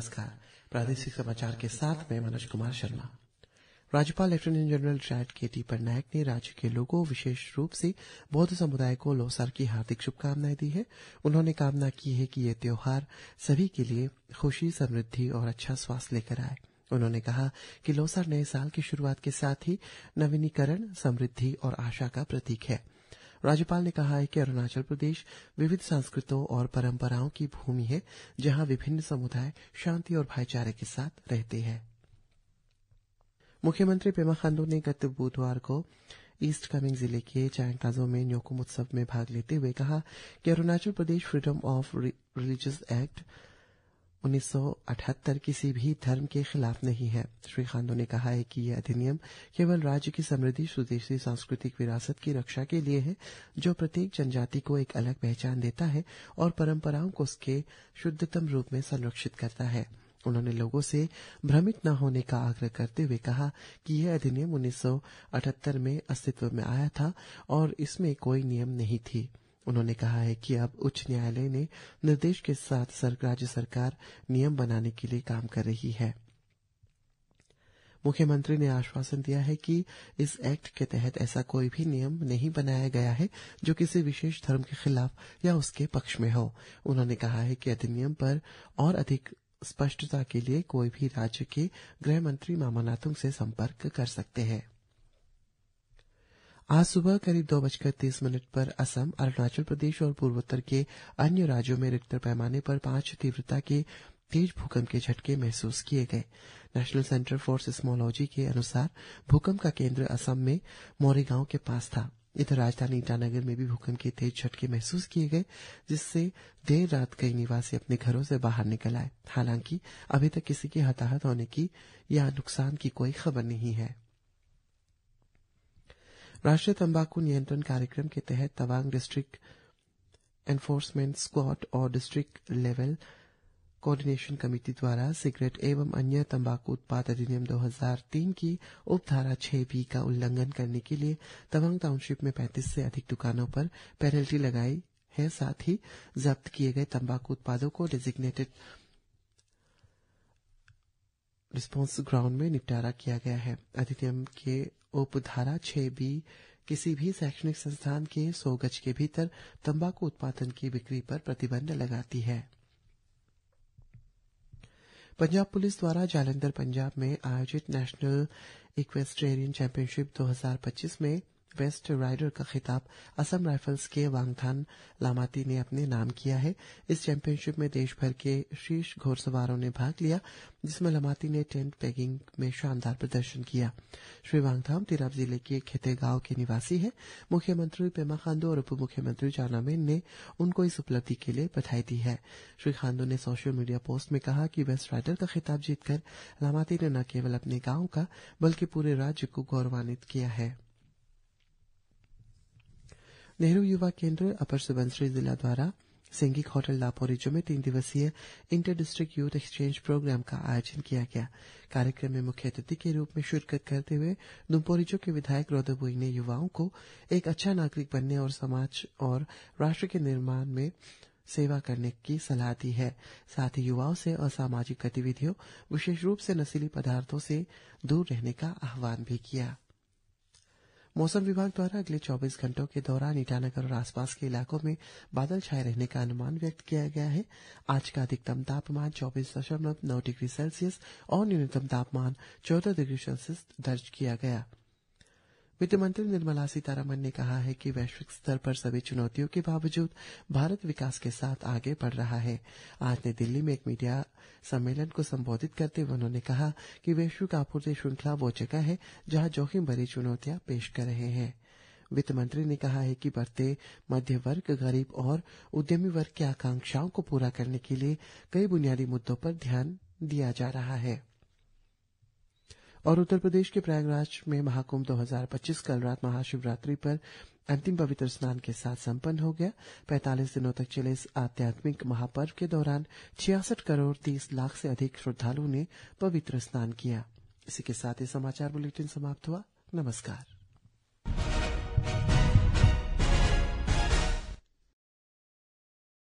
नमस्कार। प्रादेशिक समाचार के साथ मैं मनोज कुमार शर्मा। राज्यपाल लेफ्टिनेंट जनरल रिटायर्ड केटी पटनायक ने राज्य के लोगों, विशेष रूप से बौद्ध समुदाय को लोसार की हार्दिक शुभकामनाएं दी है। उन्होंने कामना की है कि ये त्योहार सभी के लिए खुशी, समृद्धि और अच्छा स्वास्थ्य लेकर आए। उन्होंने कहा कि लोसार नए साल की शुरुआत के साथ ही नवीनीकरण, समृद्धि और आशा का प्रतीक है। राज्यपाल ने कहा है कि अरुणाचल प्रदेश विविध संस्कृतियों और परंपराओं की भूमि है, जहां विभिन्न समुदाय शांति और भाईचारे के साथ रहते हैं। मुख्यमंत्री पेमा खांडू ने गत बुधवार को ईस्ट कामेंग जिले के चांगताजो में न्योकुम उत्सव में भाग लेते हुए कहा कि Arunachal Pradesh freedom of religious act 1978 किसी भी धर्म के खिलाफ नहीं है। श्री खांडू ने कहा है कि यह अधिनियम केवल राज्य की समृद्धि, स्वदेशी सांस्कृतिक विरासत की रक्षा के लिए है, जो प्रत्येक जनजाति को एक अलग पहचान देता है और परंपराओं को उसके शुद्धतम रूप में संरक्षित करता है। उन्होंने लोगों से भ्रमित न होने का आग्रह करते हुए कहा कि यह अधिनियम 1978 में अस्तित्व में आया था और इसमें कोई नियम नहीं थी। उन्होंने कहा है कि अब उच्च न्यायालय ने निर्देश के साथ राज्य सरकार नियम बनाने के लिए काम कर रही है। मुख्यमंत्री ने आश्वासन दिया है कि इस एक्ट के तहत ऐसा कोई भी नियम नहीं बनाया गया है जो किसी विशेष धर्म के खिलाफ या उसके पक्ष में हो। उन्होंने कहा है कि अधिनियम पर और अधिक स्पष्टता के लिए कोई भी राज्य के गृह मंत्री मामा नातुंग से संपर्क कर सकते हैं। आज सुबह करीब 2:30 पर असम, अरुणाचल प्रदेश और पूर्वोत्तर के अन्य राज्यों में रिक्टर पैमाने पर 5 तीव्रता के तेज भूकंप के झटके महसूस किए गए। नेशनल सेंटर फॉर सिस्मोलॉजी के अनुसार भूकंप का केंद्र असम में मोरीगांव के पास था। इधर राजधानी ईटानगर में भी भूकंप के तेज झटके महसूस किए गए, जिससे देर रात कई निवासी अपने घरों से बाहर निकल आए। हालांकि अभी तक किसी के हताहत होने की या नुकसान की कोई खबर नहीं है। राष्ट्रीय तंबाकू नियंत्रण कार्यक्रम के तहत तवांग डिस्ट्रिक्ट एनफोर्समेंट स्क्वाड और डिस्ट्रिक्ट लेवल कोऑर्डिनेशन कमेटी द्वारा सिगरेट एवं अन्य तंबाकू उत्पाद अधिनियम 2003 की उपधारा 6B का उल्लंघन करने के लिए तवांग टाउनशिप में 35 से अधिक दुकानों पर पेनल्टी लगाई है। साथ ही जब्त किए गए तंबाकू उत्पादों को डेजिग्नेटेड रिस्पांस ग्राउंड में निपटारा किया गया है। अधिनियम के उपधारा 6B किसी भी शैक्षणिक संस्थान के 100 गज के भीतर तंबाकू उत्पादन की बिक्री पर प्रतिबंध लगाती है। पंजाब पुलिस द्वारा जालंधर, पंजाब में आयोजित नेशनल इक्वेस्ट्रियन चैंपियनशिप 2025 में बेस्ट राइडर का खिताब असम राइफल्स के वांगथान लामाती ने अपने नाम किया है। इस चैंपियनशिप में देश भर के शीर्ष घोड़सवारों ने भाग लिया, जिसमें लामाती ने टेंट पेगिंग में शानदार प्रदर्शन किया। श्री वांगथाम तिराप जिले के खेते गांव के निवासी हैं। मुख्यमंत्री पेमा खांडू और उप मुख्यमंत्री चाउना मेन ने उनको इस उपलब्धि के लिए बधाई दी है। श्री खांडू ने सोशल मीडिया पोस्ट में कहा कि बेस्ट राइडर का खिताब जीतकर लामाती ने न केवल अपने गांव का बल्कि पूरे राज्य को गौरवान्वित किया है। नेहरू युवा केंद्र अपर सुबनसिरी जिला द्वारा सेंगिक होटल दापोरिजो में 3 दिवसीय inter district youth exchange programme का आयोजन किया गया। कार्यक्रम में मुख्य अतिथि के रूप में शिरकत करते हुए दुम्पोरिजो के विधायक रोदोबुई ने युवाओं को एक अच्छा नागरिक बनने और समाज और राष्ट्र के निर्माण में सेवा करने की सलाह दी है। साथ ही युवाओं से असामाजिक गतिविधियों, विशेष रूप से नशीली पदार्थों से दूर रहने का आह्वान भी किया। मौसम विभाग द्वारा अगले 24 घंटों के दौरान ईटानगर और आसपास के इलाकों में बादल छाए रहने का अनुमान व्यक्त किया गया है। आज का अधिकतम तापमान 24.9 डिग्री सेल्सियस और न्यूनतम तापमान 14 डिग्री सेल्सियस दर्ज किया गया। वित्त मंत्री निर्मला सीतारमण ने कहा है कि वैश्विक स्तर पर सभी चुनौतियों के बावजूद भारत विकास के साथ आगे बढ़ रहा है। आज नई दिल्ली में एक मीडिया सम्मेलन को संबोधित करते हुए उन्होंने कहा कि वैश्विक आपूर्ति श्रृंखला वो जगह है जहां जोखिम भरी चुनौतियां पेश कर रहे हैं। वित्त मंत्री ने कहा है कि बढ़ते मध्य वर्ग, गरीब और उद्यमी वर्ग की आकांक्षाओं को पूरा करने के लिए कई बुनियादी मुद्दों पर ध्यान दिया जा रहा है। और उत्तर प्रदेश के प्रयागराज में महाकुंभ 2025 कल रात महाशिवरात्रि पर अंतिम पवित्र स्नान के साथ संपन्न हो गया। 45 दिनों तक चले इस आध्यात्मिक महापर्व के दौरान 66 करोड़ 30 लाख से अधिक श्रद्धालुओं ने पवित्र स्नान किया। इसी के साथ ही समाचार बुलेटिन समाप्त हुआ। नमस्कार।